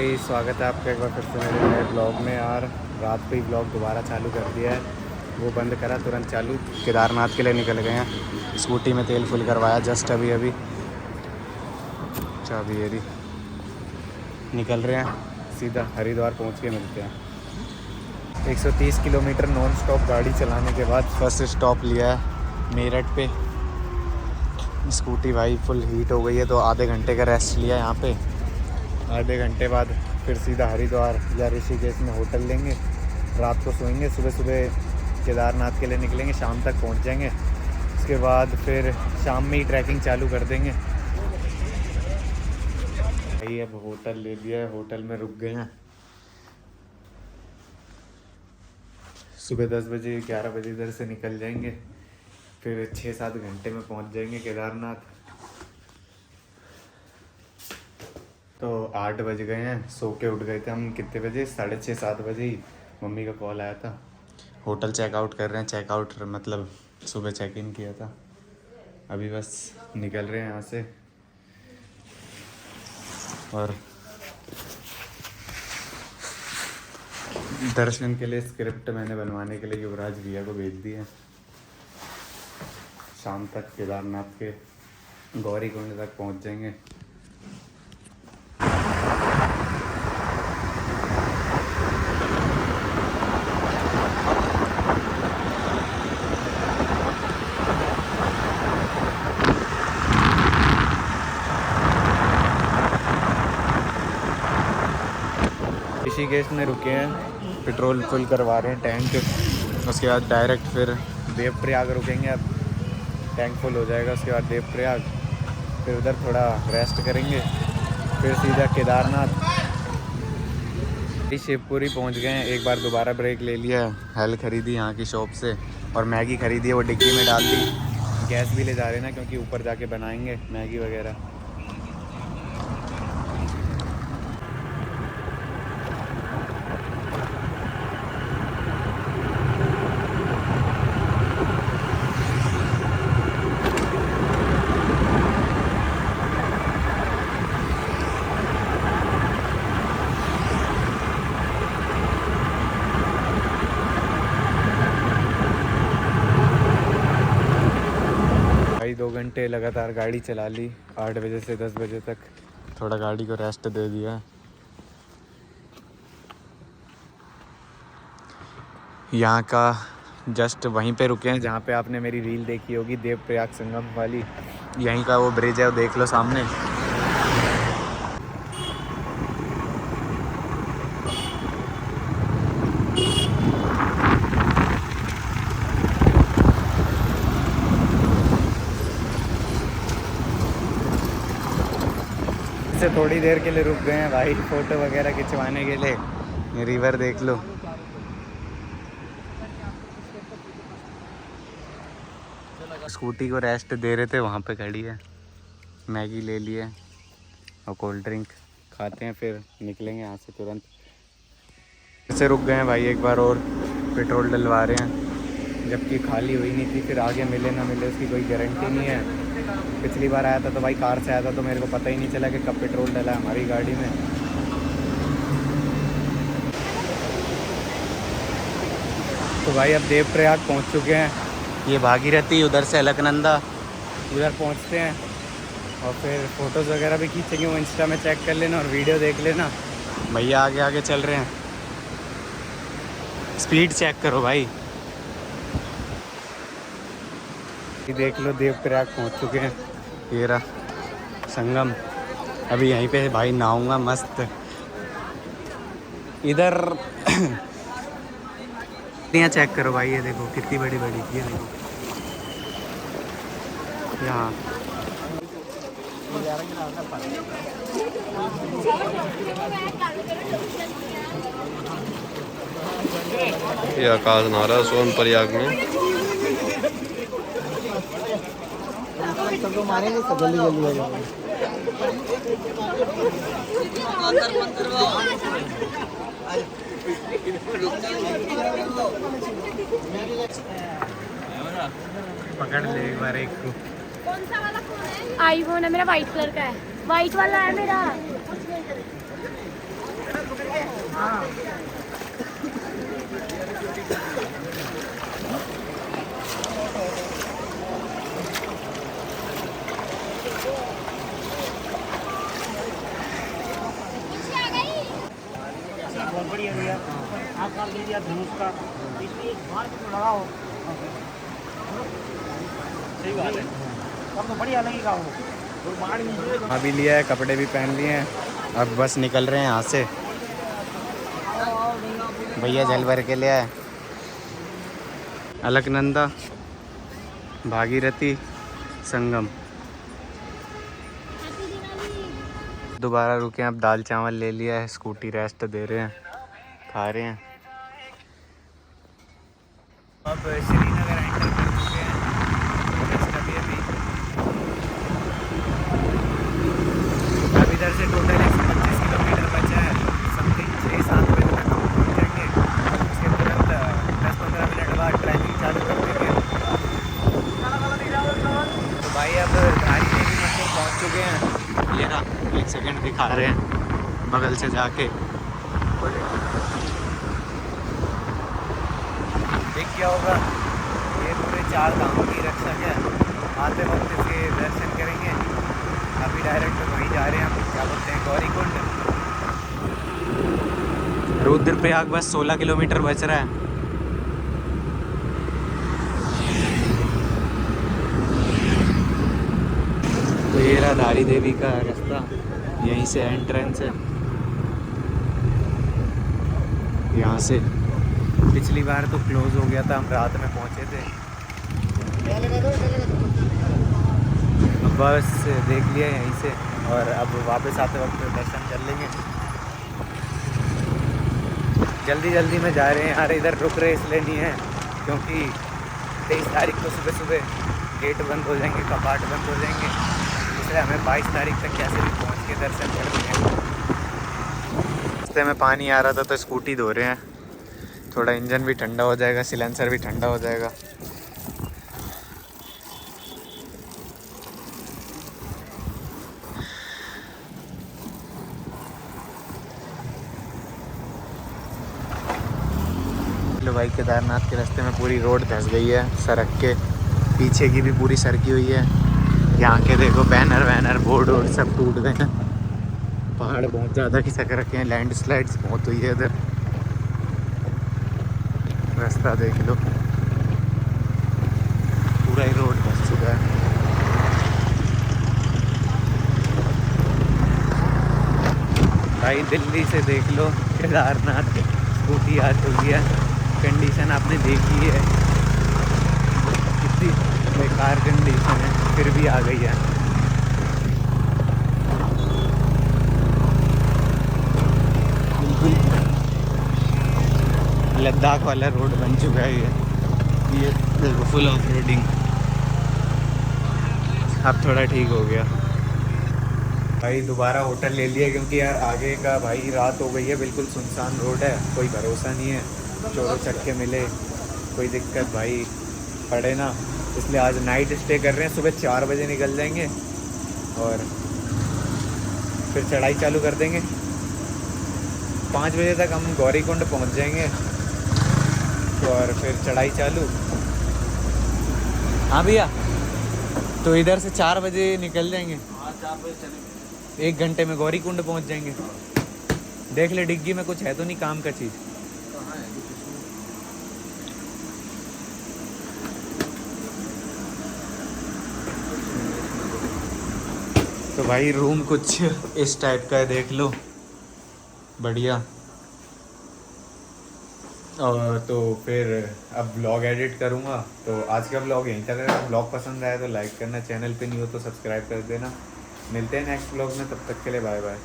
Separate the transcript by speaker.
Speaker 1: स्वागत है आपका एक बार फिर से मेरे नए ब्लॉग में। यार रात को ही ब्लॉग दोबारा चालू कर दिया है, वो बंद करा तुरंत चालू। केदारनाथ के लिए निकल गए हैं, स्कूटी में तेल फुल करवाया जस्ट अभी चाबी ये रही। निकल रहे हैं, सीधा हरिद्वार पहुंच के मिलते हैं। 130 किलोमीटर नॉन स्टॉप गाड़ी चलाने के बाद फर्स्ट स्टॉप लिया है मेरठ पे। स्कूटी भाई फुल हीट हो गई है तो आधे घंटे का रेस्ट लिया यहाँ पे। आधे घंटे बाद फिर सीधा हरिद्वार या ऋषिकेश में होटल लेंगे, रात को सोएंगे, सुबह सुबह केदारनाथ के लिए निकलेंगे, शाम तक पहुंच जाएंगे। उसके बाद फिर शाम में ही ट्रैकिंग चालू कर देंगे। भाई अब होटल ले लिया है, होटल में रुक गए हैं। सुबह 10 बजे 11 बजे इधर से निकल जाएंगे, फिर 6-7 घंटे में पहुंच जाएंगे केदारनाथ। तो 8 बज गए हैं, सो के उठ गए थे हम कितने बजे, 6:30-7 बजे ही मम्मी का कॉल आया था। होटल चेकआउट कर रहे हैं, चेकआउट मतलब सुबह चेक इन किया था। अभी बस निकल रहे हैं यहाँ से। और दर्शन के लिए स्क्रिप्ट मैंने बनवाने के लिए युवराज भैया को भेज दिया। शाम तक केदारनाथ के गौरीकुंड तक पहुँच जाएंगे। ऋषिकेश में रुके हैं, पेट्रोल फुल करवा रहे हैं टैंक। उसके बाद डायरेक्ट फिर देवप्रयाग रुकेंगे। अब टैंक फुल हो जाएगा, उसके बाद देवप्रयाग, फिर उधर थोड़ा रेस्ट करेंगे, फिर सीधा केदारनाथ। शिवपुरी पहुंच गए हैं, एक बार दोबारा ब्रेक ले लिया। हेल खरीदी यहाँ की शॉप से और मैगी खरीदी है, वो डिग्गी में डाल दी। गैस भी ले जा रहे हैं ना, क्योंकि ऊपर जाके बनाएंगे मैगी वगैरह। भाई 2 घंटे लगातार गाड़ी चला ली, 8 बजे से 10 बजे तक। थोड़ा गाड़ी को रेस्ट दे दिया। यहाँ का जस्ट वहीं पे रुके हैं जहाँ पे आपने मेरी रील देखी होगी, देवप्रयाग संगम वाली। यहीं का वो ब्रिज है, वो देख लो सामने। से थोड़ी देर के लिए रुक गए हैं भाई, फ़ोटो वगैरह खिंचवाने के लिए। ये रिवर देख लो। स्कूटी को रेस्ट दे रहे थे, वहाँ पे खड़ी है। मैगी ले लिए और कोल्ड ड्रिंक खाते हैं, फिर निकलेंगे यहाँ से तुरंत। से रुक गए हैं भाई, एक बार और पेट्रोल डलवा रहे हैं, जबकि खाली हुई नहीं थी। फिर आगे मिले ना मिले उसकी कोई गारंटी नहीं है। पिछली बार आया था तो भाई कार से आया था, तो मेरे को पता ही नहीं चला कि कब पेट्रोल डला है हमारी गाड़ी में। तो भाई अब देवप्रयाग पहुंच चुके हैं। ये भागीरथी, उधर से अलकनंदा, उधर पहुंचते हैं और फिर फ़ोटोज़ वगैरह भी खींचेंगे। वो इंस्टा में चेक कर लेना और वीडियो देख लेना। भैया आगे आगे चल रहे हैं, स्पीड चेक करो भाई। ये देख लो, देवप्रयाग पहुंच चुके हैं। ये रहा संगम। अभी यहीं पे भाई नहाऊंगा मस्त। इधर यहाँ चेक करो भाई, ये देखो कितनी बड़ी बड़ी, ये देखो यहाँ।
Speaker 2: ये आकाश नारा सोनप्रयाग में।
Speaker 1: सबको मारेंगे तो जल्दी जल्दी हो जाएगा। पकड़ ले एक बार, एक को।
Speaker 3: कौन सा वाला फोन है? आईफोन है मेरा, वाइट कलर का है। वाइट वाला है मेरा। बहुत बढ़िया भैया। आप कर लीजिए धनुष का, इसलिए बाहर भी तो लगाओ। सही बात है, तब तो बढ़िया लगेगा वो।
Speaker 1: अभी लिया है, कपड़े भी पहन लिए हैं, अब बस निकल रहे हैं यहाँ से। भैया जल भर के ले आए। अलकनंदा, भागीरथी, संगम। दोबारा रुके हैं, अब दाल चावल ले लिया है, स्कूटी रेस्ट दे रहे हैं, खा रहे हैं। अब श्रीनगर एंटर कर चुके हैं। अब इधर से टोटल 125 किलोमीटर बचा है, समथिंग 6-7 बजे तक हम पहुँच जाएंगे। उसके तुरंत 10-15 मिनट बाद ट्रैकिंग चालू कर देंगे। तो भाई अब धारी देवी मंदिर पहुँच चुके हैं। ये ना 1 सेकंड दिखा रहे हैं बगल से जाके, देख क्या होगा। ये पूरे 4 धामों की रक्षक है। आते वक्त इसके दर्शन करेंगे। अभी डायरेक्ट वहीं जा रहे हैं हम, क्या बोलते हैं, गौरीकुंड। रुद्रप्रयाग बस 16 किलोमीटर बच रहा है। तो ये रहा धारी देवी का रास्ता, यहीं से एंट्रेंस है। यहाँ से पिछली बार तो क्लोज हो गया था, हम रात में पहुँचे थे। अब बस देख लिया यहीं से, और अब वापस आते वक्त दर्शन कर लेंगे। जल्दी जल्दी में जा रहे हैं यार, इधर रुक रहे इसलिए नहीं है क्योंकि 23 तारीख को सुबह सुबह गेट बंद हो जाएंगे, कपाट बंद हो जाएंगे, इसलिए हमें 22 तारीख तक कैसे भी पहुँच के दर्शन कर लेंगे। रास्ते में पानी आ रहा था तो स्कूटी धो रहे हैं, थोड़ा इंजन भी ठंडा हो जाएगा, सिलेंसर भी ठंडा हो जाएगा। लो भाई, केदारनाथ के रास्ते में पूरी रोड धंस गई है, सड़क के पीछे की भी पूरी सरकी हुई है। यहाँ के देखो बैनर वैनर बोर्ड वोर्ड सब टूट गए हैं। पहाड़ बहुत ज़्यादा खिसक रखे हैं, लैंडस्लाइड्स बहुत हुई है इधर। रास्ता देख लो, पूरा ही रोड धंस चुका है। भाई दिल्ली से देख लो केदारनाथ, स्कूटी आ चुकी है, कंडीशन आपने देखी है, कितनी बेकार कंडीशन है, फिर भी आ गई है। लद्दाख वाला रोड बन चुका है ये देखो, फुल ऑफ रोडिंग। अब थोड़ा ठीक हो गया। भाई दोबारा होटल ले लिया क्योंकि यार आगे का भाई रात हो गई है, बिल्कुल सुनसान रोड है, कोई भरोसा नहीं है, चोरों चक्के मिले कोई दिक्कत भाई पड़े ना, इसलिए आज नाइट स्टे कर रहे हैं। सुबह 4 बजे निकल जाएंगे और फिर चढ़ाई चालू कर देंगे। 5 बजे तक हम गौरीकुंड पहुंच जाएंगे और फिर चढ़ाई चालू। हाँ भैया, तो इधर से 4 बजे निकल जाएंगे।
Speaker 3: हाँ 4 बजे चलेंगे,
Speaker 1: 1 घंटे में गौरीकुंड पहुंच जाएंगे। देख ले डिग्गी में कुछ है तो नहीं काम का चीज़। तो भाई रूम कुछ इस टाइप का है, देख लो, बढ़िया। और तो फिर अब ब्लॉग एडिट करूँगा, तो आज का ब्लॉग यहीं तक है। ब्लॉग पसंद आया तो लाइक करना, चैनल पे नहीं हो तो सब्सक्राइब कर देना। मिलते हैं नेक्स्ट ब्लॉग में, तब तक के लिए बाय बाय।